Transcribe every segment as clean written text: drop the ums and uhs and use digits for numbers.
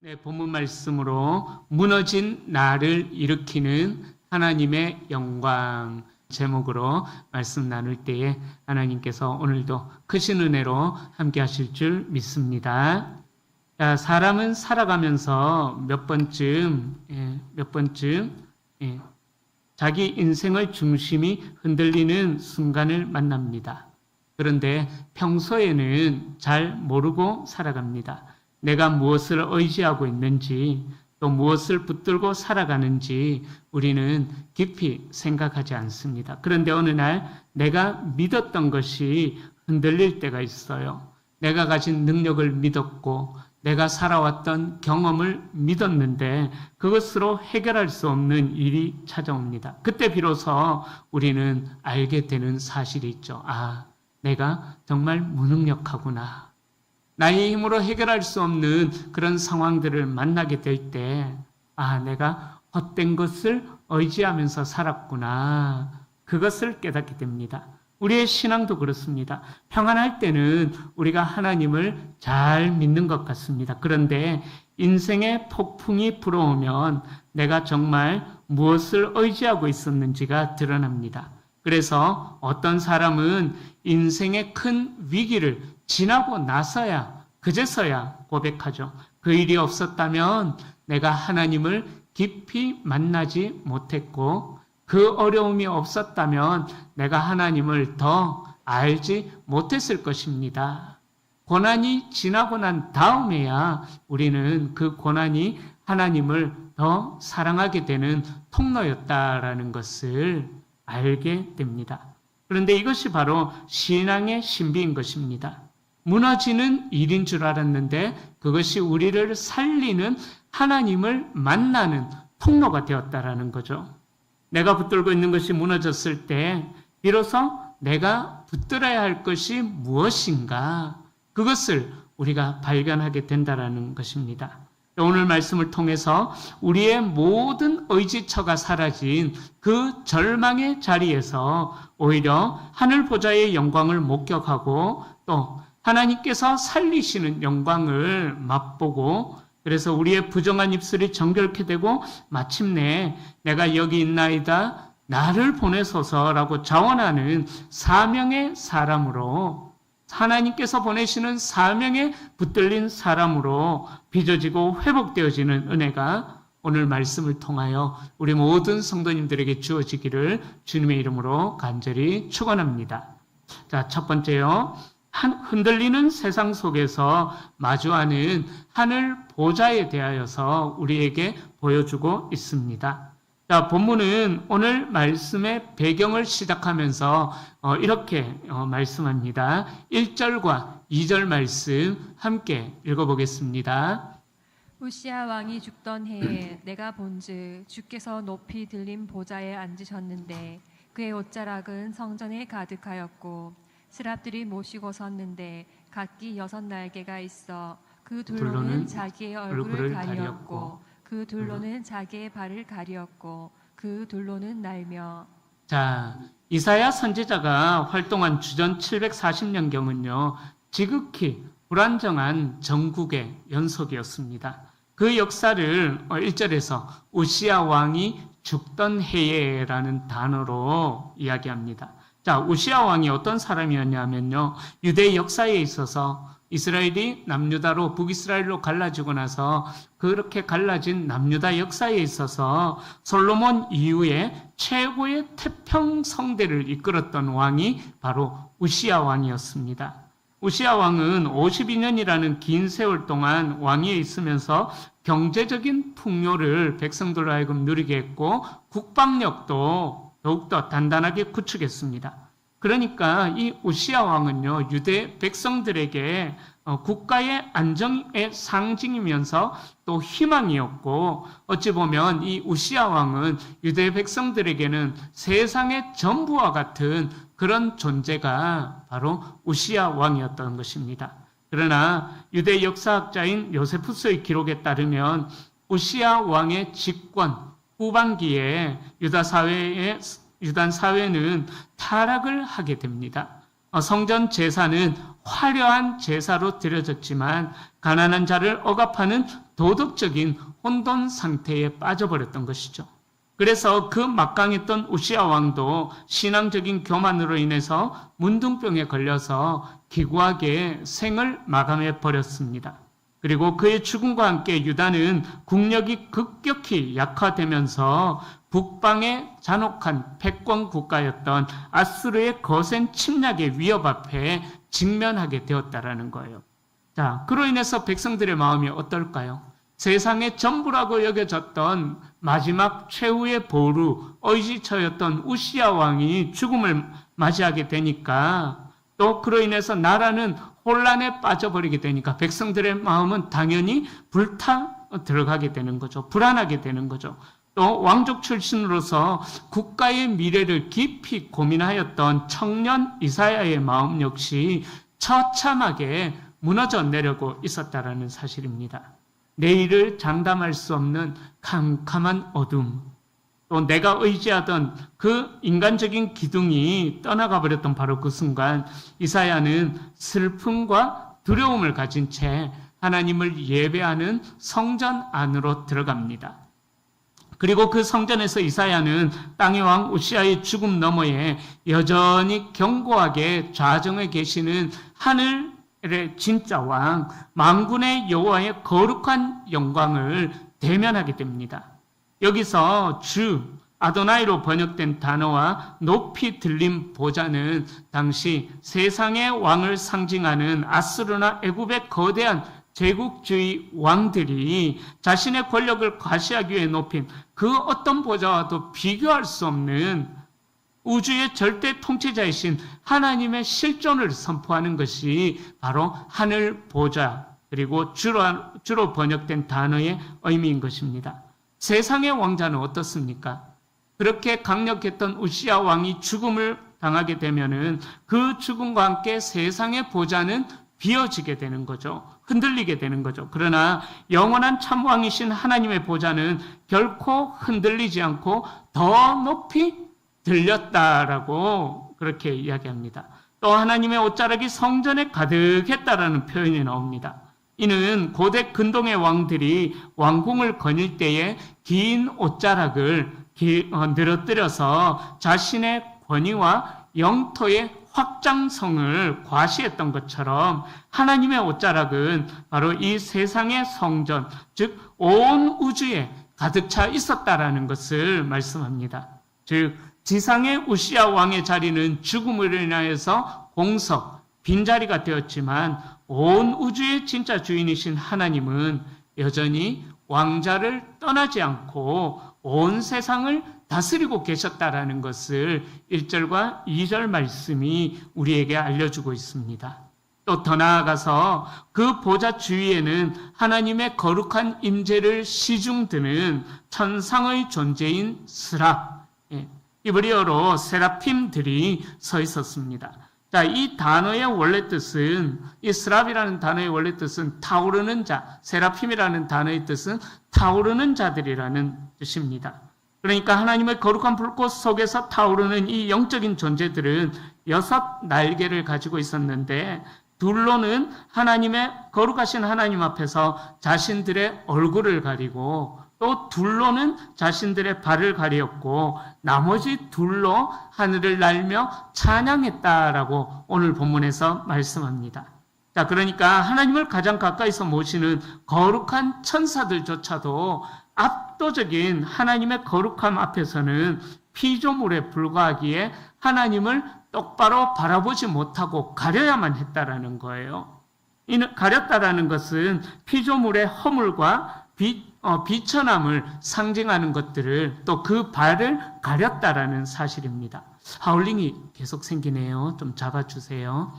네, 본문 말씀으로 무너진 나를 일으키는 하나님의 영광 제목으로 말씀 나눌 때에 하나님께서 오늘도 크신 은혜로 함께 하실 줄 믿습니다. 자, 사람은 살아가면서 몇 번쯤 자기 인생의 중심이 흔들리는 순간을 만납니다. 그런데 평소에는 잘 모르고 살아갑니다. 내가 무엇을 의지하고 있는지 또 무엇을 붙들고 살아가는지 우리는 깊이 생각하지 않습니다. 그런데 어느 날 내가 믿었던 것이 흔들릴 때가 있어요. 내가 가진 능력을 믿었고 내가 살아왔던 경험을 믿었는데 그것으로 해결할 수 없는 일이 찾아옵니다. 그때 비로소 우리는 알게 되는 사실이 있죠. 아, 내가 정말 무능력하구나. 나의 힘으로 해결할 수 없는 그런 상황들을 만나게 될 때, 아, 내가 헛된 것을 의지하면서 살았구나. 그것을 깨닫게 됩니다. 우리의 신앙도 그렇습니다. 평안할 때는 우리가 하나님을 잘 믿는 것 같습니다. 그런데 인생의 폭풍이 불어오면 내가 정말 무엇을 의지하고 있었는지가 드러납니다. 그래서 어떤 사람은 인생의 큰 위기를 지나고 나서야 그제서야 고백하죠. 그 일이 없었다면 내가 하나님을 깊이 만나지 못했고 그 어려움이 없었다면 내가 하나님을 더 알지 못했을 것입니다. 고난이 지나고 난 다음에야 우리는 그 고난이 하나님을 더 사랑하게 되는 통로였다라는 것을 알게 됩니다. 그런데 이것이 바로 신앙의 신비인 것입니다. 무너지는 일인 줄 알았는데 그것이 우리를 살리는 하나님을 만나는 통로가 되었다라는 거죠. 내가 붙들고 있는 것이 무너졌을 때 비로소 내가 붙들어야 할 것이 무엇인가 그것을 우리가 발견하게 된다라는 것입니다. 오늘 말씀을 통해서 우리의 모든 의지처가 사라진 그 절망의 자리에서 오히려 하늘 보좌의 영광을 목격하고 또 하나님께서 살리시는 영광을 맛보고 그래서 우리의 부정한 입술이 정결케 되고 마침내 내가 여기 있나이다 나를 보내소서라고 자원하는 사명의 사람으로 하나님께서 보내시는 사명에 붙들린 사람으로 빚어지고 회복되어지는 은혜가 오늘 말씀을 통하여 우리 모든 성도님들에게 주어지기를 주님의 이름으로 간절히 축원합니다. 자, 첫 번째요. 흔들리는 세상 속에서 마주하는 하늘 보좌에 대하여서 우리에게 보여주고 있습니다. 자, 본문은 오늘 말씀의 배경을 시작하면서 이렇게 말씀합니다. 1절과 2절 말씀 함께 읽어보겠습니다. 우시야 왕이 죽던 해에 내가 본즉 주께서 높이 들린 보좌에 앉으셨는데 그의 옷자락은 성전에 가득하였고 스랍들이 모시고 섰는데 각기 6날개가 있어 그 둘로는 자기의 얼굴을 가리었고 그 둘로는 자기의 발을 가리었고 그 둘로는 날며. 자, 이사야 선지자가 활동한 주전 740년경은요 지극히 불안정한 정국의 연속이었습니다. 그 역사를 1절에서 우시야 왕이 죽던 해에라는 단어로 이야기합니다. 자, 우시야 왕이 어떤 사람이었냐면요 유대 역사에 있어서 이스라엘이 남유다로 북이스라엘로 갈라지고 나서 그렇게 갈라진 남유다 역사에 있어서 솔로몬 이후에 최고의 태평성대를 이끌었던 왕이 바로 우시야 왕이었습니다. 우시야 왕은 52년이라는 긴 세월 동안 왕위에 있으면서 경제적인 풍요를 백성들로 하여금 누리게 했고 국방력도 더욱더 단단하게 구축했습니다. 그러니까 이 우시야 왕은요 유대 백성들에게 국가의 안정의 상징이면서 또 희망이었고 어찌 보면 이 우시야 왕은 유대 백성들에게는 세상의 전부와 같은 그런 존재가 바로 우시야 왕이었던 것입니다. 그러나 유대 역사학자인 요세푸스의 기록에 따르면 우시야 왕의 집권 후반기에 유다 사회는 타락을 하게 됩니다. 성전 제사는 화려한 제사로 드려졌지만 가난한 자를 억압하는 도덕적인 혼돈 상태에 빠져버렸던 것이죠. 그래서 그 막강했던 우시야 왕도 신앙적인 교만으로 인해서 문둥병에 걸려서 기구하게 생을 마감해 버렸습니다. 그리고 그의 죽음과 함께 유다는 국력이 급격히 약화되면서 북방의 잔혹한 패권 국가였던 아수르의 거센 침략의 위협 앞에 직면하게 되었다라는 거예요. 자, 그로 인해서 백성들의 마음이 어떨까요? 세상의 전부라고 여겨졌던 마지막 최후의 보루, 의지처였던 우시야 왕이 죽음을 맞이하게 되니까, 또 그로 인해서 나라는 혼란에 빠져버리게 되니까 백성들의 마음은 당연히 불타 들어가게 되는 거죠. 불안하게 되는 거죠. 또 왕족 출신으로서 국가의 미래를 깊이 고민하였던 청년 이사야의 마음 역시 처참하게 무너져 내려고 있었다라는 사실입니다. 내일을 장담할 수 없는 캄캄한 어둠, 또 내가 의지하던 그 인간적인 기둥이 떠나가 버렸던 바로 그 순간 이사야는 슬픔과 두려움을 가진 채 하나님을 예배하는 성전 안으로 들어갑니다. 그리고 그 성전에서 이사야는 땅의 왕 우시야의 죽음 너머에 여전히 견고하게 좌정에 계시는 하늘의 진짜 왕 만군의 여호와의 거룩한 영광을 대면하게 됩니다. 여기서 주 아도나이로 번역된 단어와 높이 들린 보좌는 당시 세상의 왕을 상징하는 아수르나 애굽의 거대한 제국주의 왕들이 자신의 권력을 과시하기 위해 높인 그 어떤 보좌와도 비교할 수 없는 우주의 절대 통치자이신 하나님의 실존을 선포하는 것이 바로 하늘 보좌, 그리고 주로 번역된 단어의 의미인 것입니다. 세상의 왕자는 어떻습니까? 그렇게 강력했던 우시야 왕이 죽음을 당하게 되면은 그 죽음과 함께 세상의 보좌는 비어지게 되는 거죠. 흔들리게 되는 거죠. 그러나 영원한 참왕이신 하나님의 보좌는 결코 흔들리지 않고 더 높이 들렸다라고 그렇게 이야기합니다. 또 하나님의 옷자락이 성전에 가득했다라는 표현이 나옵니다. 이는 고대 근동의 왕들이 왕궁을 거닐 때에 긴 옷자락을 늘어뜨려서 자신의 권위와 영토의 확장성을 과시했던 것처럼 하나님의 옷자락은 바로 이 세상의 성전, 즉 온 우주에 가득 차 있었다라는 것을 말씀합니다. 즉 지상의 우시야 왕의 자리는 죽음으로 인하여서 공석, 빈자리가 되었지만 온 우주의 진짜 주인이신 하나님은 여전히 왕자를 떠나지 않고 온 세상을 다스리고 계셨다라는 것을 1절과 2절 말씀이 우리에게 알려주고 있습니다. 또 더 나아가서 그 보좌 주위에는 하나님의 거룩한 임재를 시중드는 천상의 존재인 스랍, 히브리어로 세라핌들이 서 있었습니다. 자, 이 단어의 원래 뜻은, 이 스랍이라는 단어의 원래 뜻은 타오르는 자, 세라핌이라는 단어의 뜻은 타오르는 자들이라는 뜻입니다. 그러니까 하나님의 거룩한 불꽃 속에서 타오르는 이 영적인 존재들은 6 날개를 가지고 있었는데, 둘로는 하나님의 거룩하신 하나님 앞에서 자신들의 얼굴을 가리고, 또 둘로는 자신들의 발을 가리었고 나머지 둘로 하늘을 날며 찬양했다라고 오늘 본문에서 말씀합니다. 자, 그러니까 하나님을 가장 가까이서 모시는 거룩한 천사들조차도 압도적인 하나님의 거룩함 앞에서는 피조물에 불과하기에 하나님을 똑바로 바라보지 못하고 가려야만 했다라는 거예요. 가렸다라는 것은 피조물의 허물과 비천함을 상징하는 것들을, 또 그 발을 가렸다라는 사실입니다. 하울링이 계속 생기네요. 좀 잡아주세요.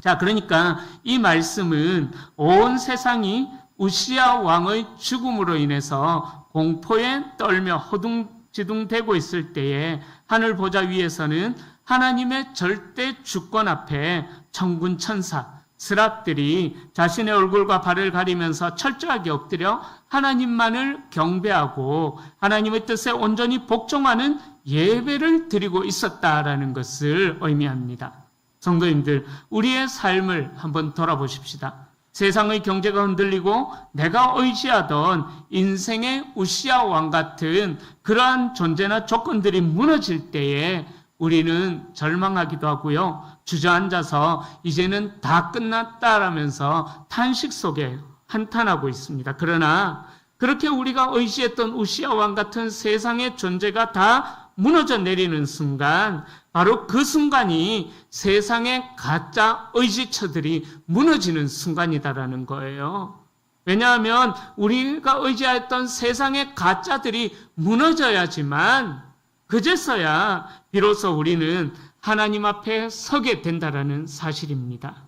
자, 그러니까 이 말씀은 온 세상이 우시야 왕의 죽음으로 인해서 공포에 떨며 허둥지둥대고 있을 때에 하늘 보좌 위에서는 하나님의 절대 주권 앞에 천군 천사 스랍들이 자신의 얼굴과 발을 가리면서 철저하게 엎드려 하나님만을 경배하고 하나님의 뜻에 온전히 복종하는 예배를 드리고 있었다라는 것을 의미합니다. 성도님들, 우리의 삶을 한번 돌아보십시다. 세상의 경제가 흔들리고 내가 의지하던 인생의 우시아 왕 같은 그러한 존재나 조건들이 무너질 때에 우리는 절망하기도 하고요. 주저앉아서 이제는 다 끝났다라면서 탄식 속에 한탄하고 있습니다. 그러나 그렇게 우리가 의지했던 우시아 왕 같은 세상의 존재가 다 무너져 내리는 순간, 바로 그 순간이 세상의 가짜 의지처들이 무너지는 순간이다라는 거예요. 왜냐하면 우리가 의지했던 세상의 가짜들이 무너져야지만 그제서야 비로소 우리는 하나님 앞에 서게 된다라는 사실입니다.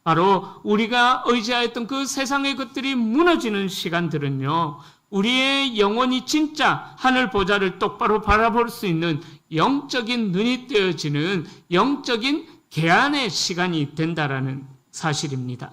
바로 우리가 의지하였던 그 세상의 것들이 무너지는 시간들은요, 우리의 영혼이 진짜 하늘 보좌를 똑바로 바라볼 수 있는 영적인 눈이 떼어지는 영적인 개안의 시간이 된다라는 사실입니다.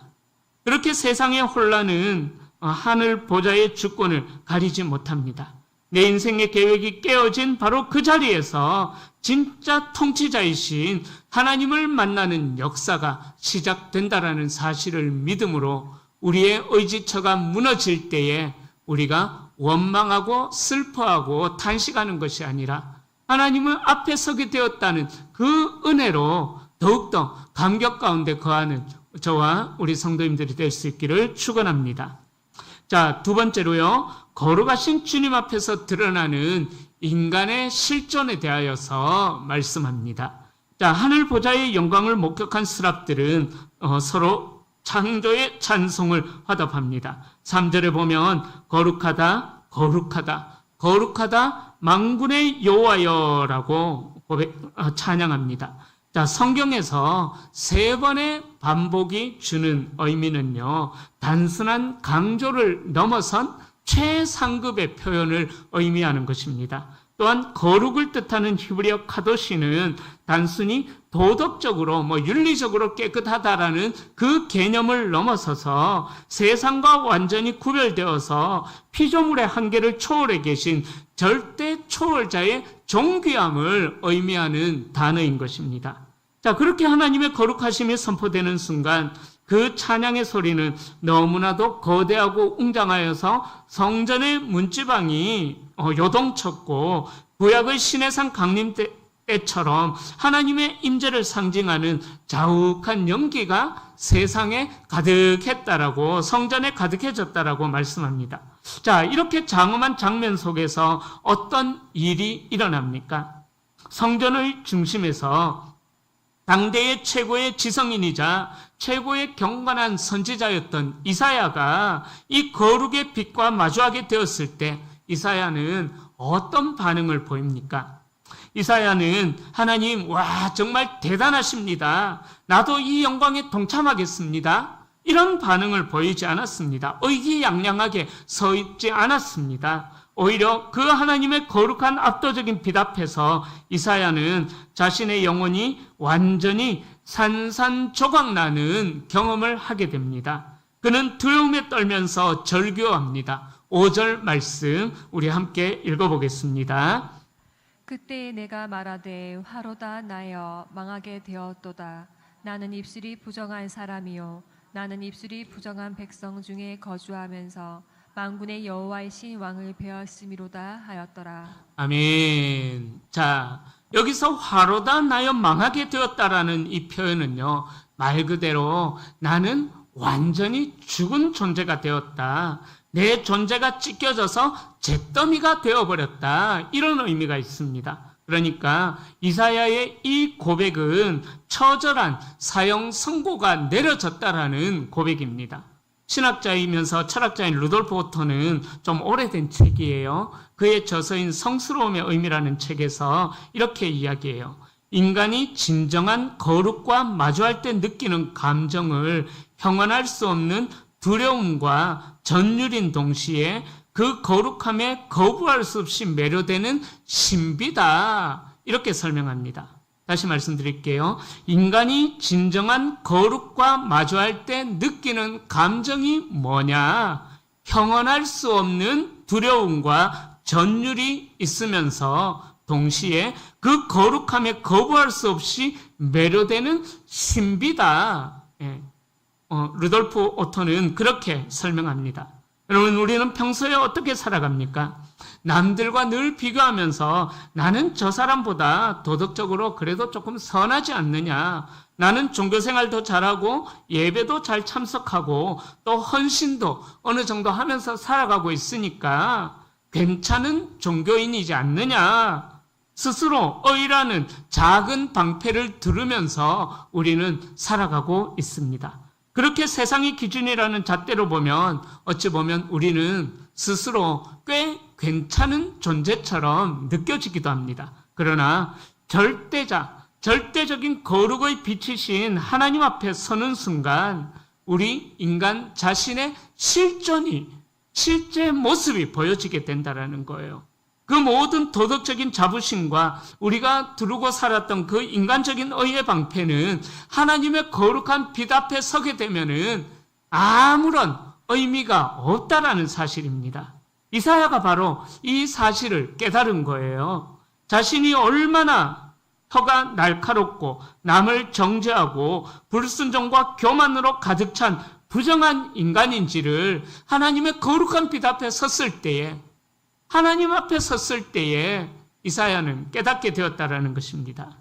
그렇게 세상의 혼란은 하늘 보좌의 주권을 가리지 못합니다. 내 인생의 계획이 깨어진 바로 그 자리에서 진짜 통치자이신 하나님을 만나는 역사가 시작된다라는 사실을 믿음으로 우리의 의지처가 무너질 때에 우리가 원망하고 슬퍼하고 탄식하는 것이 아니라 하나님을 앞에 서게 되었다는 그 은혜로 더욱더 감격 가운데 거하는 저와 우리 성도님들이 될 수 있기를 축원합니다. 자, 두 번째로요, 거룩하신 주님 앞에서 드러나는 인간의 실존에 대하여서 말씀합니다. 자, 하늘 보좌의 영광을 목격한 스랍들은 서로 창조의 찬송을 화답합니다. 3절에 보면 거룩하다, 거룩하다, 거룩하다 만군의 여호와여라고 찬양합니다. 자, 성경에서 3번의 반복이 주는 의미는요, 단순한 강조를 넘어선 최상급의 표현을 의미하는 것입니다. 또한 거룩을 뜻하는 히브리어 카도시는 단순히 도덕적으로 윤리적으로 깨끗하다라는 그 개념을 넘어서서 세상과 완전히 구별되어서 피조물의 한계를 초월해 계신 절대 초월자의 존귀함을 의미하는 단어인 것입니다. 자, 그렇게 하나님의 거룩하심이 선포되는 순간 그 찬양의 소리는 너무나도 거대하고 웅장하여서 성전의 문지방이 요동쳤고 구약의 시내산 강림 때처럼 하나님의 임재를 상징하는 자욱한 연기가 세상에 가득했다라고, 성전에 가득해졌다라고 말씀합니다. 자, 이렇게 장엄한 장면 속에서 어떤 일이 일어납니까? 성전의 중심에서 당대의 최고의 지성인이자 최고의 경건한 선지자였던 이사야가 이 거룩의 빛과 마주하게 되었을 때 이사야는 어떤 반응을 보입니까? 이사야는 하나님, 와, 정말 대단하십니다. 나도 이 영광에 동참하겠습니다. 이런 반응을 보이지 않았습니다. 의기양양하게 서 있지 않았습니다. 오히려 그 하나님의 거룩한 압도적인 빛 앞에서 이사야는 자신의 영혼이 완전히 산산조각나는 경험을 하게 됩니다. 그는 두려움에 떨면서 절규합니다. 5절 말씀 우리 함께 읽어보겠습니다. 그때 내가 말하되 화로다 나여 망하게 되었도다. 나는 입술이 부정한 사람이요 나는 입술이 부정한 백성 중에 거주하면서 만군의 여호와이신 왕을 배웠음이로다 하였더라. 아멘. 자, 여기서 화로다 나여 망하게 되었다라는 이 표현은요, 말 그대로 나는 완전히 죽은 존재가 되었다. 내 존재가 찢겨져서 잿더미가 되어버렸다. 이런 의미가 있습니다. 그러니까 이사야의 이 고백은 처절한 사형 선고가 내려졌다라는 고백입니다. 신학자이면서 철학자인 루돌프 오토는 좀 오래된 책이에요. 그의 저서인 성스러움의 의미라는 책에서 이렇게 이야기해요. 인간이 진정한 거룩과 마주할 때 느끼는 감정을 형언할 수 없는 두려움과 전율인 동시에 그 거룩함에 거부할 수 없이 매료되는 신비다. 이렇게 설명합니다. 다시 말씀드릴게요. 인간이 진정한 거룩과 마주할 때 느끼는 감정이 뭐냐? 형언할 수 없는 두려움과 전율이 있으면서 동시에 그 거룩함에 거부할 수 없이 매료되는 신비다. 예. 루돌프 오토는 그렇게 설명합니다. 여러분, 우리는 평소에 어떻게 살아갑니까? 남들과 늘 비교하면서 나는 저 사람보다 도덕적으로 그래도 조금 선하지 않느냐, 나는 종교생활도 잘하고 예배도 잘 참석하고 또 헌신도 어느 정도 하면서 살아가고 있으니까 괜찮은 종교인이지 않느냐, 스스로 어이라는 작은 방패를 들으면서 우리는 살아가고 있습니다. 그렇게 세상의 기준이라는 잣대로 보면 어찌 보면 우리는 스스로 꽤 괜찮은 존재처럼 느껴지기도 합니다. 그러나 절대적인 거룩의 빛이신 하나님 앞에 서는 순간 우리 인간 자신의 실제 모습이 보여지게 된다는 거예요. 그 모든 도덕적인 자부심과 우리가 두르고 살았던 그 인간적인 의의 방패는 하나님의 거룩한 빛 앞에 서게 되면은 아무런 의미가 없다라는 사실입니다. 이사야가 바로 이 사실을 깨달은 거예요. 자신이 얼마나 혀가 날카롭고 남을 정죄하고 불순종과 교만으로 가득 찬 부정한 인간인지를 하나님의 거룩한 빛 앞에 섰을 때에, 하나님 앞에 섰을 때에 이사야는 깨닫게 되었다라는 것입니다.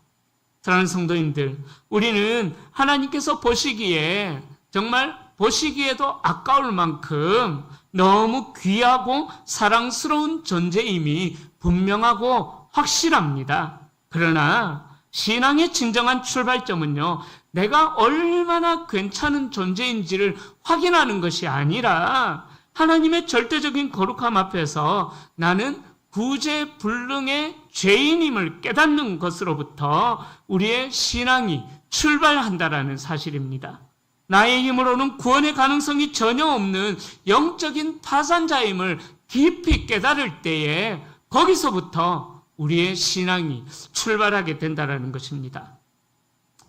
사랑하는 성도님들, 우리는 하나님께서 보시기에 정말 보시기에도 아까울 만큼 너무 귀하고 사랑스러운 존재임이 분명하고 확실합니다. 그러나 신앙의 진정한 출발점은요, 내가 얼마나 괜찮은 존재인지를 확인하는 것이 아니라 하나님의 절대적인 거룩함 앞에서 나는 구제불능의 죄인임을 깨닫는 것으로부터 우리의 신앙이 출발한다라는 사실입니다. 나의 힘으로는 구원의 가능성이 전혀 없는 영적인 파산자임을 깊이 깨달을 때에 거기서부터 우리의 신앙이 출발하게 된다는 것입니다.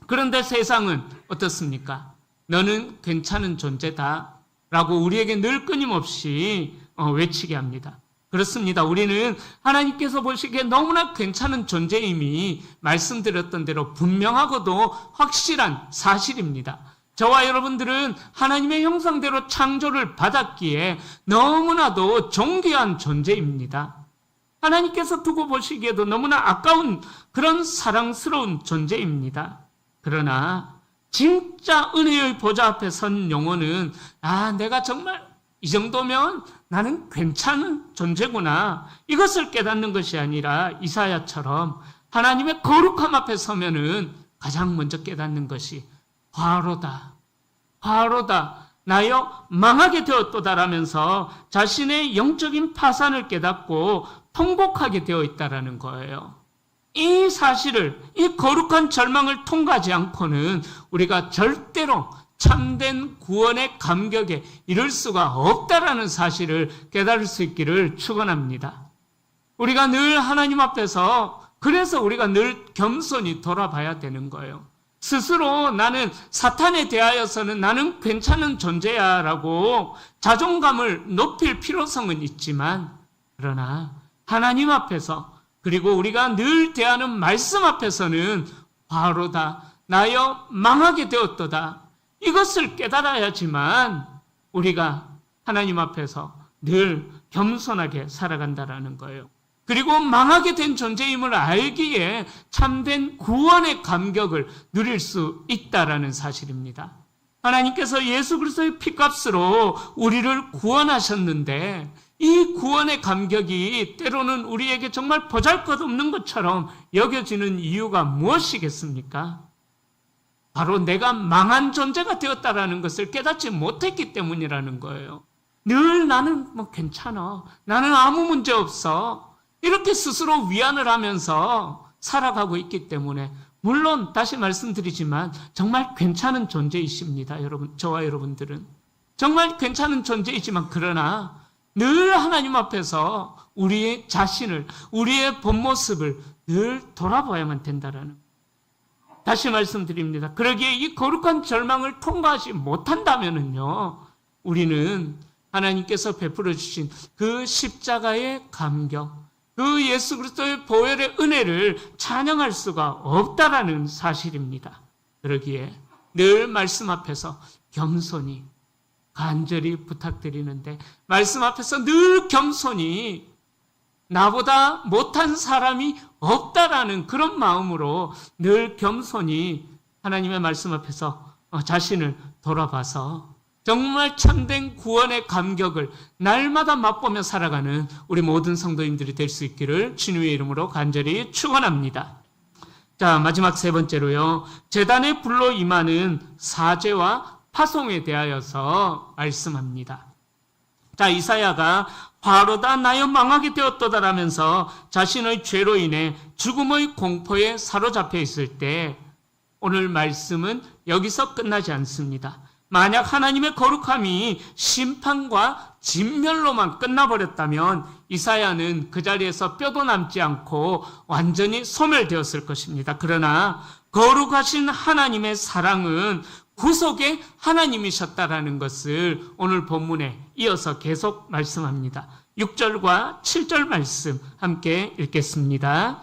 그런데 세상은 어떻습니까? 너는 괜찮은 존재다 라고 우리에게 늘 끊임없이 외치게 합니다. 그렇습니다. 우리는 하나님께서 보시기에 너무나 괜찮은 존재임이 말씀드렸던 대로 분명하고도 확실한 사실입니다. 저와 여러분들은 하나님의 형상대로 창조를 받았기에 너무나도 존귀한 존재입니다. 하나님께서 두고 보시기에도 너무나 아까운 그런 사랑스러운 존재입니다. 그러나 진짜 은혜의 보좌 앞에 선 영혼은 내가 정말 이 정도면 나는 괜찮은 존재구나, 이것을 깨닫는 것이 아니라 이사야처럼 하나님의 거룩함 앞에 서면은 가장 먼저 깨닫는 것이 화로다, 나여 망하게 되었도다라면서 자신의 영적인 파산을 깨닫고 통곡하게 되어 있다라는 거예요. 이 사실을, 이 거룩한 절망을 통과하지 않고는 우리가 절대로 참된 구원의 감격에 이를 수가 없다라는 사실을 깨달을 수 있기를 축원합니다. 우리가 늘 하나님 앞에서, 그래서 우리가 늘 겸손히 돌아봐야 되는 거예요. 스스로 나는 사탄에 대하여서는 나는 괜찮은 존재야 라고 자존감을 높일 필요성은 있지만, 그러나 하나님 앞에서, 그리고 우리가 늘 대하는 말씀 앞에서는 화로다, 나여 망하게 되었도다, 이것을 깨달아야지만 우리가 하나님 앞에서 늘 겸손하게 살아간다라는 거예요. 그리고 망하게 된 존재임을 알기에 참된 구원의 감격을 누릴 수 있다라는 사실입니다. 하나님께서 예수 그리스도의 피값으로 우리를 구원하셨는데 이 구원의 감격이 때로는 우리에게 정말 보잘것없는 것처럼 여겨지는 이유가 무엇이겠습니까? 바로 내가 망한 존재가 되었다라는 것을 깨닫지 못했기 때문이라는 거예요. 늘 나는 괜찮아, 나는 아무 문제 없어, 이렇게 스스로 위안을 하면서 살아가고 있기 때문에, 물론 다시 말씀드리지만 정말 괜찮은 존재이십니다. 여러분, 저와 여러분들은 정말 괜찮은 존재이지만, 그러나 늘 하나님 앞에서 우리의 자신을, 우리의 본 모습을 늘 돌아봐야만 된다라는 거예요. 다시 말씀드립니다. 그러기에 이 거룩한 절망을 통과하지 못한다면은요, 우리는 하나님께서 베풀어 주신 그 십자가의 감격, 그 예수 그리스도의 보혈의 은혜를 찬양할 수가 없다라는 사실입니다. 그러기에 늘 말씀 앞에서 겸손히 간절히 부탁드리는데 말씀 앞에서 늘 겸손히 나보다 못한 사람이 없다라는 그런 마음으로 늘 겸손히 하나님의 말씀 앞에서 자신을 돌아봐서 정말 참된 구원의 감격을 날마다 맛보며 살아가는 우리 모든 성도님들이 될 수 있기를 주님의 이름으로 간절히 축원합니다. 자, 마지막 세 번째로요. 제단의 불로 임하는 사죄와 파송에 대하여서 말씀합니다. 자, 이사야가 바로다 나여 망하게 되었도다라면서 자신의 죄로 인해 죽음의 공포에 사로잡혀 있을 때 오늘 말씀은 여기서 끝나지 않습니다. 만약 하나님의 거룩함이 심판과 진멸로만 끝나버렸다면 이사야는 그 자리에서 뼈도 남지 않고 완전히 소멸되었을 것입니다. 그러나 거룩하신 하나님의 사랑은 구속의 하나님이셨다라는 것을 오늘 본문에 이어서 계속 말씀합니다. 6절과 7절 말씀 함께 읽겠습니다.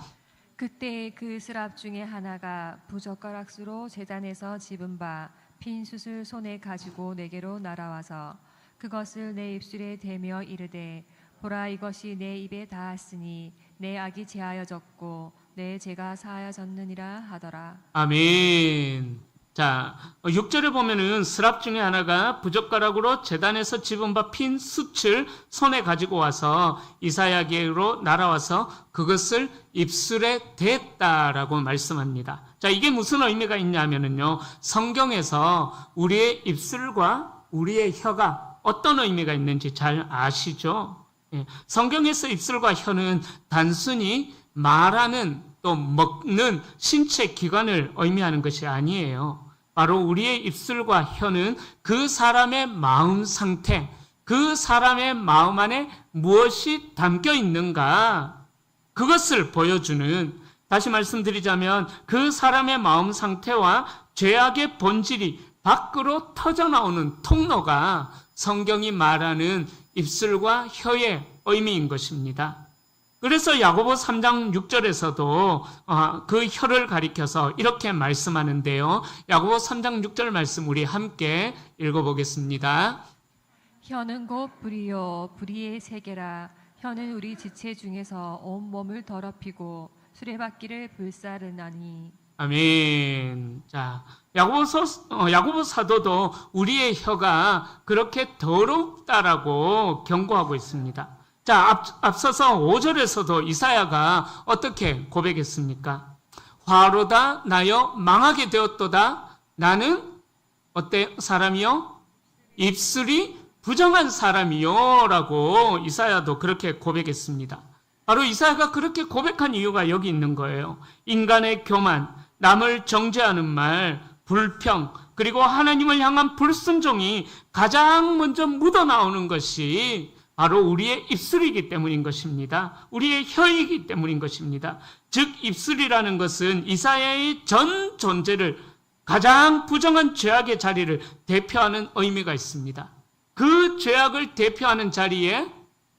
그때 그 스랍 중에 하나가 부젓가락수로 제단에서 집은 바 핀 숯을 손에 가지고 내게로 날아와서 그것을 내 입술에 대며 이르되 보라 이것이 내 입에 닿았으니 내 악이 제하여졌고 내 죄가 사하여졌느니라 하더라. 아멘. 자, 6절에 보면은 스랍 중에 하나가 부젓가락으로 제단에서 집은 바 핀 숯을 손에 가지고 와서 이사야에게로 날아와서 그것을 입술에 댔다라고 말씀합니다. 자, 이게 무슨 의미가 있냐면은요, 성경에서 우리의 입술과 우리의 혀가 어떤 의미가 있는지 잘 아시죠? 예, 성경에서 입술과 혀는 단순히 말하는 또 먹는 신체 기관을 의미하는 것이 아니에요. 바로 우리의 입술과 혀는 그 사람의 마음 상태, 그 사람의 마음 안에 무엇이 담겨 있는가, 그것을 보여주는, 다시 말씀드리자면 그 사람의 마음 상태와 죄악의 본질이 밖으로 터져나오는 통로가 성경이 말하는 입술과 혀의 의미인 것입니다. 그래서 야고보 3장 6절에서도 그 혀를 가리켜서 이렇게 말씀하는데요. 야고보 3장 6절 말씀 우리 함께 읽어보겠습니다. 혀는 곧 불이요 불의의 세계라. 혀는 우리 지체 중에서 온 몸을 더럽히고 수레바퀴를 불사르나니. 아멘. 자, 야고보 사도도 우리의 혀가 그렇게 더럽다라고 경고하고 있습니다. 자, 앞서서 5절에서도 이사야가 어떻게 고백했습니까? 화로다 나여 망하게 되었도다. 나는 어때 사람이요? 입술이 부정한 사람이요 라고 이사야도 그렇게 고백했습니다. 바로 이사야가 그렇게 고백한 이유가 여기 있는 거예요. 인간의 교만, 남을 정죄하는 말, 불평, 그리고 하나님을 향한 불순종이 가장 먼저 묻어나오는 것이 바로 우리의 입술이기 때문인 것입니다. 우리의 혀이기 때문인 것입니다. 즉 입술이라는 것은 이사야의 전 존재를, 가장 부정한 죄악의 자리를 대표하는 의미가 있습니다. 그 죄악을 대표하는 자리에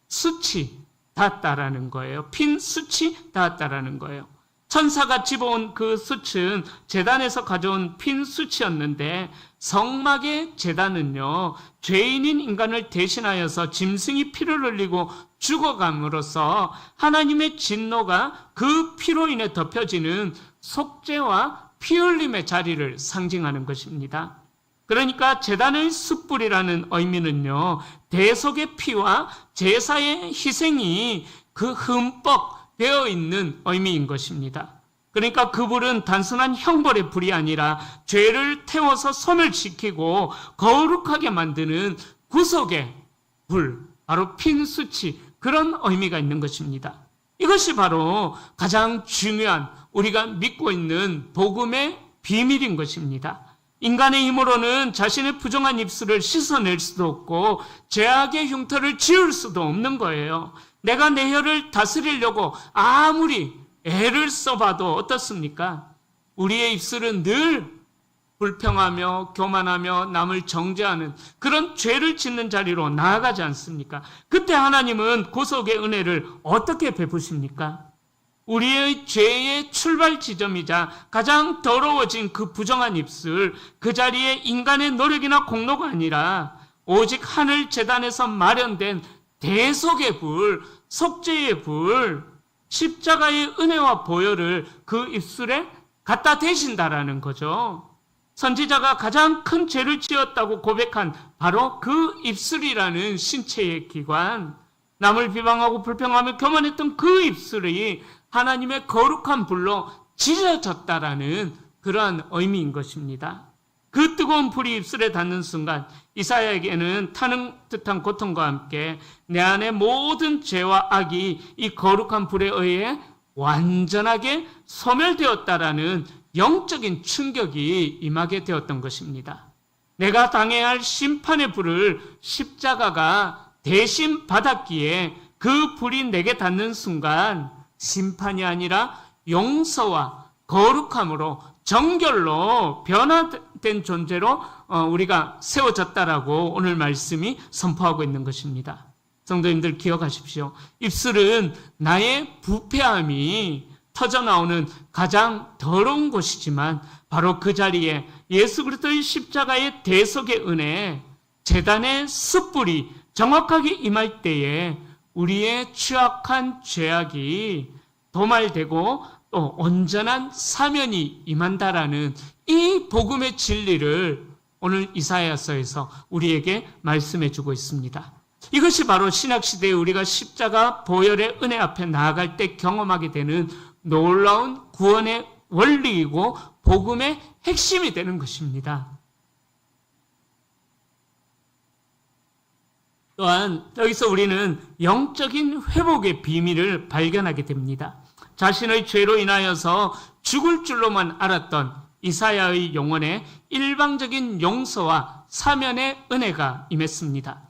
숯이 닿았다라는 거예요. 핀 숯이 닿았다라는 거예요. 천사가 집어온 그 숯은 제단에서 가져온 핀 숯이었는데 성막의 제단은요, 죄인인 인간을 대신하여서 짐승이 피를 흘리고 죽어감으로써 하나님의 진노가 그 피로 인해 덮여지는 속죄와 피 흘림의 자리를 상징하는 것입니다. 그러니까 제단의 숯불이라는 의미는요, 대속의 피와 제사의 희생이 그 흠뻑 되어 있는 의미인 것입니다. 그러니까 그 불은 단순한 형벌의 불이 아니라 죄를 태워서 소멸시키고 거룩하게 만드는 구속의 불, 바로 핀 숯이 그런 의미가 있는 것입니다. 이것이 바로 가장 중요한 우리가 믿고 있는 복음의 비밀인 것입니다. 인간의 힘으로는 자신의 부정한 입술을 씻어낼 수도 없고 죄악의 흉터를 지울 수도 없는 거예요. 내가 내 혀를 다스리려고 아무리 애를 써봐도 어떻습니까? 우리의 입술은 늘 불평하며 교만하며 남을 정죄하는 그런 죄를 짓는 자리로 나아가지 않습니까? 그때 하나님은 구속의 은혜를 어떻게 베푸십니까? 우리의 죄의 출발 지점이자 가장 더러워진 그 부정한 입술, 그 자리에 인간의 노력이나 공로가 아니라 오직 하늘 재단에서 마련된 대속의 불, 속죄의 불, 십자가의 은혜와 보혈을 그 입술에 갖다 대신다라는 거죠. 선지자가 가장 큰 죄를 지었다고 고백한 바로 그 입술이라는 신체의 기관, 남을 비방하고 불평하며 교만했던 그 입술이 하나님의 거룩한 불로 지져졌다라는 그러한 의미인 것입니다. 그 뜨거운 불이 입술에 닿는 순간 이사야에게는 타는 듯한 고통과 함께 내 안의 모든 죄와 악이 이 거룩한 불에 의해 완전하게 소멸되었다라는 영적인 충격이 임하게 되었던 것입니다. 내가 당해야 할 심판의 불을 십자가가 대신 받았기에 그 불이 내게 닿는 순간 심판이 아니라 용서와 거룩함으로 정결로 변화된 존재로 우리가 세워졌다라고 오늘 말씀이 선포하고 있는 것입니다. 성도님들 기억하십시오. 입술은 나의 부패함이 터져나오는 가장 더러운 곳이지만 바로 그 자리에 예수 그리스도의 십자가의 대속의 은혜, 제단의 숯불이 정확하게 임할 때에 우리의 취약한 죄악이 도말되고 또 온전한 사면이 임한다라는 이 복음의 진리를 오늘 이사야서에서 우리에게 말씀해 주고 있습니다. 이것이 바로 신약시대에 우리가 십자가 보혈의 은혜 앞에 나아갈 때 경험하게 되는 놀라운 구원의 원리이고 복음의 핵심이 되는 것입니다. 또한 여기서 우리는 영적인 회복의 비밀을 발견하게 됩니다. 자신의 죄로 인하여서 죽을 줄로만 알았던 이사야의 영혼에 일방적인 용서와 사면의 은혜가 임했습니다.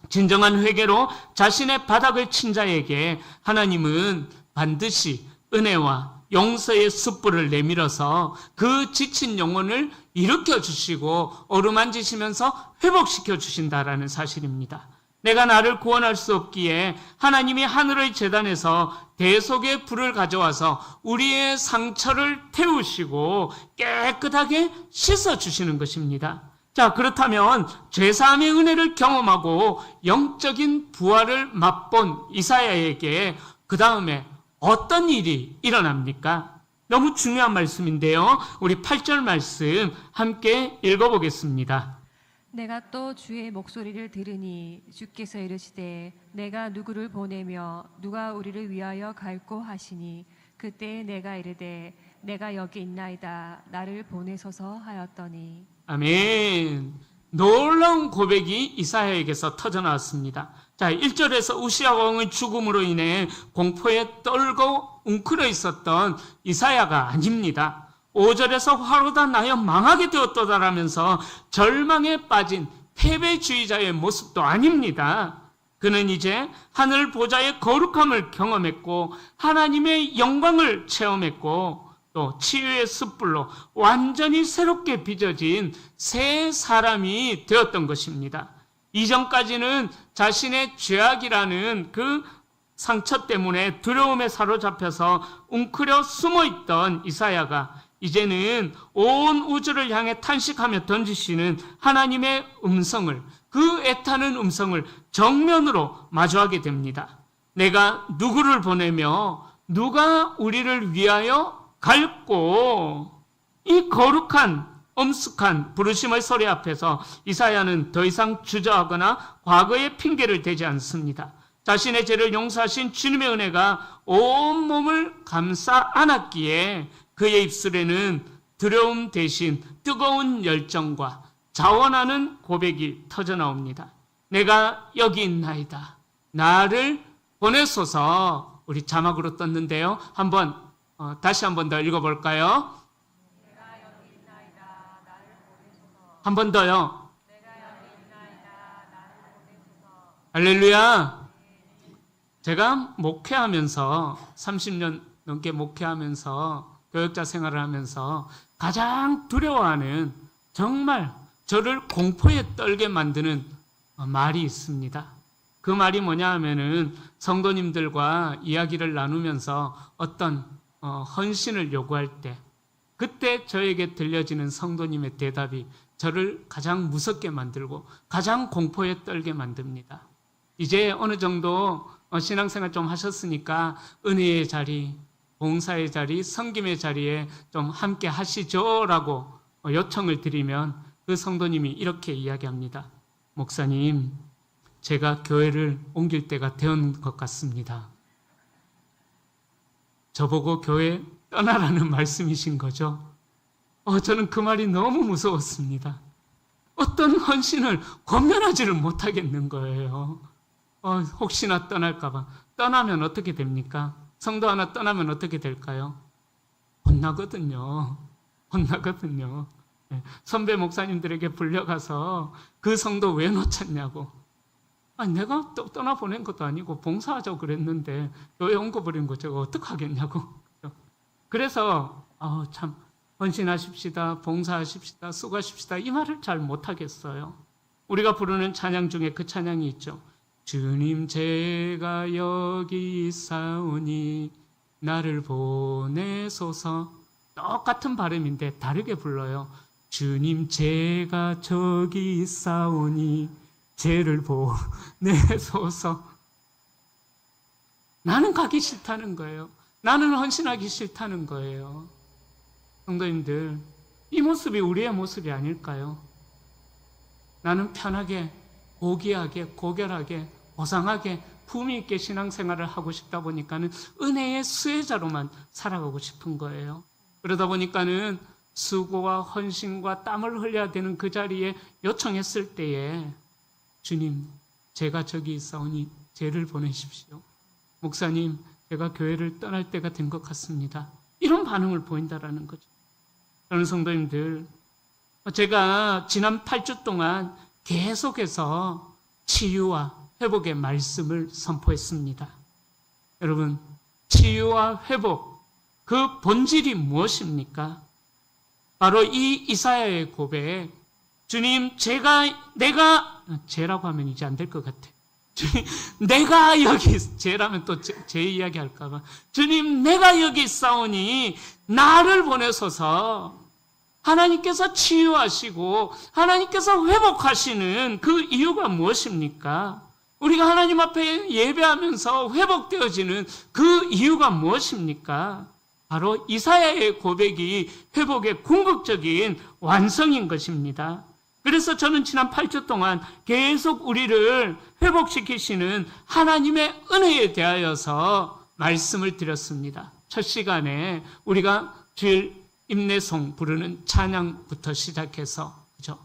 진정한 회개로 자신의 바닥을 친 자에게 하나님은 반드시 은혜와 용서의 숯불을 내밀어서 그 지친 영혼을 일으켜 주시고 어루만지시면서 회복시켜 주신다라는 사실입니다. 내가 나를 구원할 수 없기에 하나님이 하늘의 제단에서 대속의 불을 가져와서 우리의 상처를 태우시고 깨끗하게 씻어주시는 것입니다. 자, 그렇다면 죄사함의 은혜를 경험하고 영적인 부활을 맛본 이사야에게 그 다음에 어떤 일이 일어납니까? 너무 중요한 말씀인데요. 우리 8절 말씀 함께 읽어보겠습니다. 내가 또 주의 목소리를 들으니 주께서 이르시되 내가 누구를 보내며 누가 우리를 위하여 갈꼬 하시니 그때 내가 이르되 내가 여기 있나이다 나를 보내소서 하였더니. 아멘. 놀라운 고백이 이사야에게서 터져나왔습니다. 자, 1절에서 우시아 왕의 죽음으로 인해 공포에 떨고 웅크려 있었던 이사야가 아닙니다. 5절에서 화로다 나여 망하게 되었도다라면서 절망에 빠진 패배주의자의 모습도 아닙니다. 그는 이제 하늘 보좌의 거룩함을 경험했고 하나님의 영광을 체험했고 또 치유의 숯불로 완전히 새롭게 빚어진 새 사람이 되었던 것입니다. 이전까지는 자신의 죄악이라는 그 상처 때문에 두려움에 사로잡혀서 웅크려 숨어있던 이사야가 이제는 온 우주를 향해 탄식하며 던지시는 하나님의 음성을, 그 애타는 음성을 정면으로 마주하게 됩니다. 내가 누구를 보내며 누가 우리를 위하여 갈고, 이 거룩한 엄숙한 부르심의 소리 앞에서 이사야는 더 이상 주저하거나 과거의 핑계를 대지 않습니다. 자신의 죄를 용서하신 주님의 은혜가 온 몸을 감싸 안았기에 그의 입술에는 두려움 대신 뜨거운 열정과 자원하는 고백이 터져나옵니다. 내가 여기 있나이다. 나를 보내소서. 우리 자막으로 떴는데요. 다시 한 번 더 읽어볼까요? 내가 여기 있나이다 나를 보내소서. 한 번 더요. 내가 여기 있나이다 나를 보내소서. 할렐루야. 제가 목회하면서 30년 넘게 목회하면서 교역자 생활을 하면서 가장 두려워하는, 정말 저를 공포에 떨게 만드는 말이 있습니다. 그 말이 뭐냐 하면은 성도님들과 이야기를 나누면서 어떤 헌신을 요구할 때 그때 저에게 들려지는 성도님의 대답이 저를 가장 무섭게 만들고 가장 공포에 떨게 만듭니다. 이제 어느 정도 신앙생활 좀 하셨으니까 은혜의 자리, 봉사의 자리, 섬김의 자리에 좀 함께 하시죠라고 요청을 드리면 그 성도님이 이렇게 이야기합니다. 목사님, 제가 교회를 옮길 때가 된 것 같습니다. 저보고 교회 떠나라는 말씀이신 거죠? 저는 그 말이 너무 무서웠습니다. 어떤 헌신을 권면하지를 못하겠는 거예요. 혹시나 떠날까봐. 떠나면 어떻게 됩니까? 성도 하나 떠나면 어떻게 될까요? 혼나거든요. 선배 목사님들에게 불려가서 그 성도 왜 놓쳤냐고. 내가 떠나보낸 것도 아니고 봉사하자고 그랬는데 교회 옮겨버린 거 제가 어떡하겠냐고. 그래서 참 헌신하십시다, 봉사하십시다, 수고하십시다 이 말을 잘 못하겠어요. 우리가 부르는 찬양 중에 그 찬양이 있죠. 주님 제가 여기 있사오니 나를 보내소서. 똑같은 발음인데 다르게 불러요. 주님 제가 저기 있사오니 죄를 보내소서. 나는 가기 싫다는 거예요. 나는 헌신하기 싫다는 거예요. 성도님들, 이 모습이 우리의 모습이 아닐까요? 나는 편하게, 고귀하게, 고결하게, 고상하게, 품위 있게 신앙생활을 하고 싶다 보니까는 은혜의 수혜자로만 살아가고 싶은 거예요. 그러다 보니까는 수고와 헌신과 땀을 흘려야 되는 그 자리에 요청했을 때에 주님, 제가 저기 있사오니 죄를 보내십시오. 목사님, 제가 교회를 떠날 때가 된 것 같습니다. 이런 반응을 보인다라는 거죠. 저는 성도님들, 제가 지난 8주 동안 계속해서 치유와 회복의 말씀을 선포했습니다. 여러분, 치유와 회복, 그 본질이 무엇입니까? 바로 이 이사야의 고백, 주님, 죄라고 하면 이제 안 될 것 같아. 주님, 내가 여기, 죄라면 또 제 이야기 할까봐. 주님, 내가 여기 있사오니 나를 보내소서. 하나님께서 치유하시고 하나님께서 회복하시는 그 이유가 무엇입니까? 우리가 하나님 앞에 예배하면서 회복되어지는 그 이유가 무엇입니까? 바로 이사야의 고백이 회복의 궁극적인 완성인 것입니다. 그래서 저는 지난 8주 동안 계속 우리를 회복시키시는 하나님의 은혜에 대하여서 말씀을 드렸습니다. 첫 시간에 우리가 주일 임내송 부르는 찬양부터 시작해서, 그죠?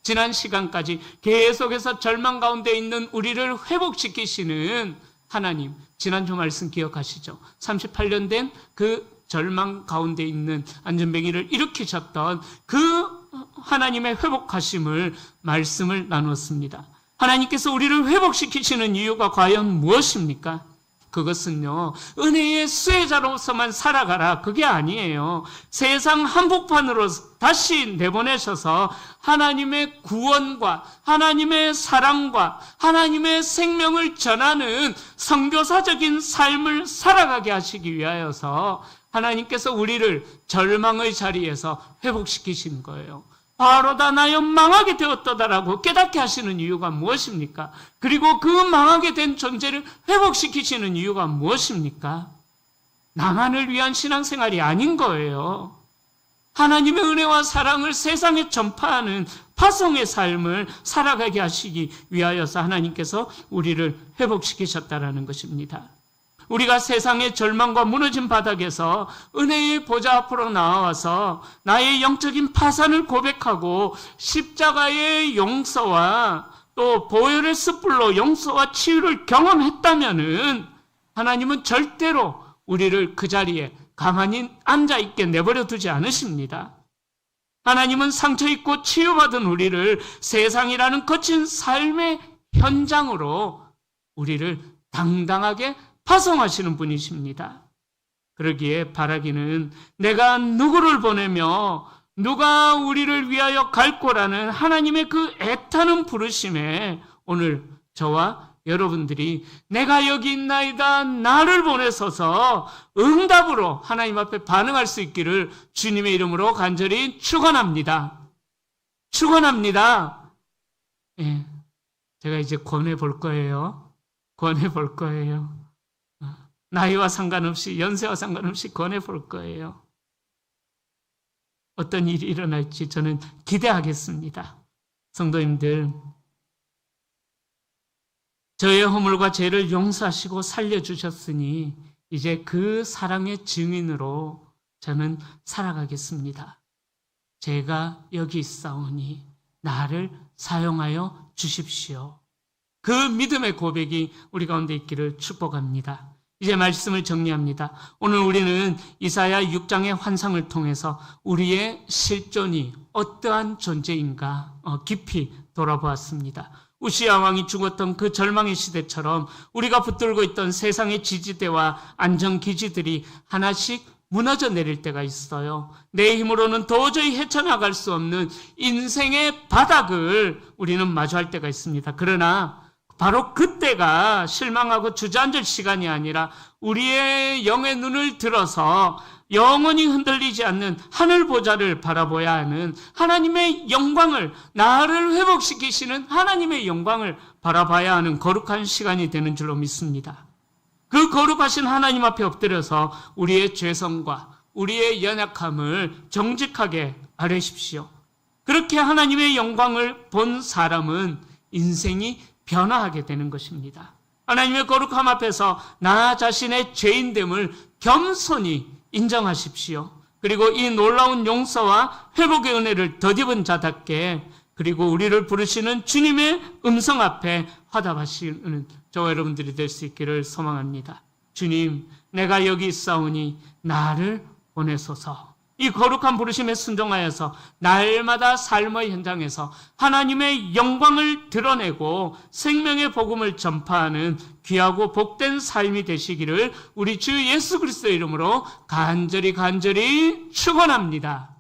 지난 시간까지 계속해서 절망 가운데 있는 우리를 회복시키시는 하나님, 지난주 말씀 기억하시죠? 38년 된 그 절망 가운데 있는 안전뱅이를 일으키셨던 그 하나님의 회복하심을 말씀을 나눴습니다. 하나님께서 우리를 회복시키시는 이유가 과연 무엇입니까? 그것은요, 은혜의 수혜자로서만 살아가라, 그게 아니에요. 세상 한복판으로 다시 내보내셔서 하나님의 구원과 하나님의 사랑과 하나님의 생명을 전하는 선교사적인 삶을 살아가게 하시기 위하여서 하나님께서 우리를 절망의 자리에서 회복시키신 거예요. 바로다 나여 망하게 되었도다라고 깨닫게 하시는 이유가 무엇입니까? 그리고 그 망하게 된 존재를 회복시키시는 이유가 무엇입니까? 나만을 위한 신앙생활이 아닌 거예요. 하나님의 은혜와 사랑을 세상에 전파하는 파송의 삶을 살아가게 하시기 위하여서 하나님께서 우리를 회복시키셨다라는 것입니다. 우리가 세상의 절망과 무너진 바닥에서 은혜의 보좌 앞으로 나와서 나의 영적인 파산을 고백하고 십자가의 용서와 또 보혈의 숯불로 용서와 치유를 경험했다면은 하나님은 절대로 우리를 그 자리에 가만히 앉아있게 내버려 두지 않으십니다. 하나님은 상처 입고 치유받은 우리를 세상이라는 거친 삶의 현장으로 우리를 당당하게 파송하시는 분이십니다. 그러기에 바라기는 내가 누구를 보내며 누가 우리를 위하여 갈 거라는 하나님의 그 애타는 부르심에 오늘 저와 여러분들이 내가 여기 있나이다 나를 보내소서 응답으로 하나님 앞에 반응할 수 있기를 주님의 이름으로 간절히 축원합니다. 축원합니다. 예, 제가 이제 권해 볼 거예요. 권해 볼 거예요. 나이와 상관없이, 연세와 상관없이 권해 볼 거예요. 어떤 일이 일어날지 저는 기대하겠습니다. 성도님들, 저의 허물과 죄를 용서하시고 살려주셨으니 이제 그 사랑의 증인으로 저는 살아가겠습니다. 제가 여기 있사오니 나를 사용하여 주십시오. 그 믿음의 고백이 우리 가운데 있기를 축복합니다. 이제 말씀을 정리합니다. 오늘 우리는 이사야 6장의 환상을 통해서 우리의 실존이 어떠한 존재인가 깊이 돌아보았습니다. 우시야 왕이 죽었던 그 절망의 시대처럼 우리가 붙들고 있던 세상의 지지대와 안전기지들이 하나씩 무너져 내릴 때가 있어요. 내 힘으로는 도저히 헤쳐나갈 수 없는 인생의 바닥을 우리는 마주할 때가 있습니다. 그러나 바로 그때가 실망하고 주저앉을 시간이 아니라 우리의 영의 눈을 들어서 영원히 흔들리지 않는 하늘 보좌를 바라보아야 하는 하나님의 영광을, 나를 회복시키시는 하나님의 영광을 바라봐야 하는 거룩한 시간이 되는 줄로 믿습니다. 그 거룩하신 하나님 앞에 엎드려서 우리의 죄성과 우리의 연약함을 정직하게 아뢰십시오. 그렇게 하나님의 영광을 본 사람은 인생이 변화하게 되는 것입니다. 하나님의 거룩함 앞에서 나 자신의 죄인됨을 겸손히 인정하십시오. 그리고 이 놀라운 용서와 회복의 은혜를 덧입은 자답게, 그리고 우리를 부르시는 주님의 음성 앞에 화답하시는 저와 여러분들이 될 수 있기를 소망합니다. 주님, 내가 여기 있사오니 나를 보내소서. 이 거룩한 부르심에 순종하여서 날마다 삶의 현장에서 하나님의 영광을 드러내고 생명의 복음을 전파하는 귀하고 복된 삶이 되시기를 우리 주 예수 그리스도의 이름으로 간절히 축원합니다.